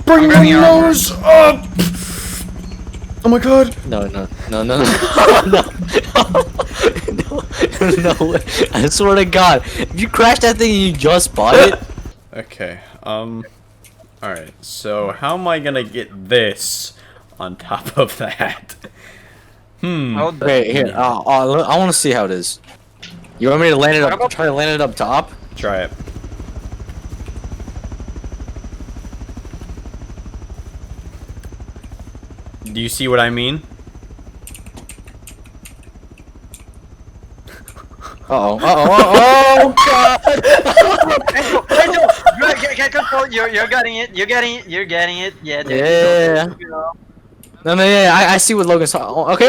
Bring your nose up! Oh my god. No. No, way. I swear to God, if you crash that thing and you just bought it. Okay, alright, so how am I gonna get this on top of that? Okay, here. I want to see how it is. You want me to land it up? Try to land it up top. Try it. Do you see what I mean? Oh God! Get control. You're getting it. You're getting it. You're getting it. Yeah. Yeah. No, yeah, I see what Logan's talking. Okay.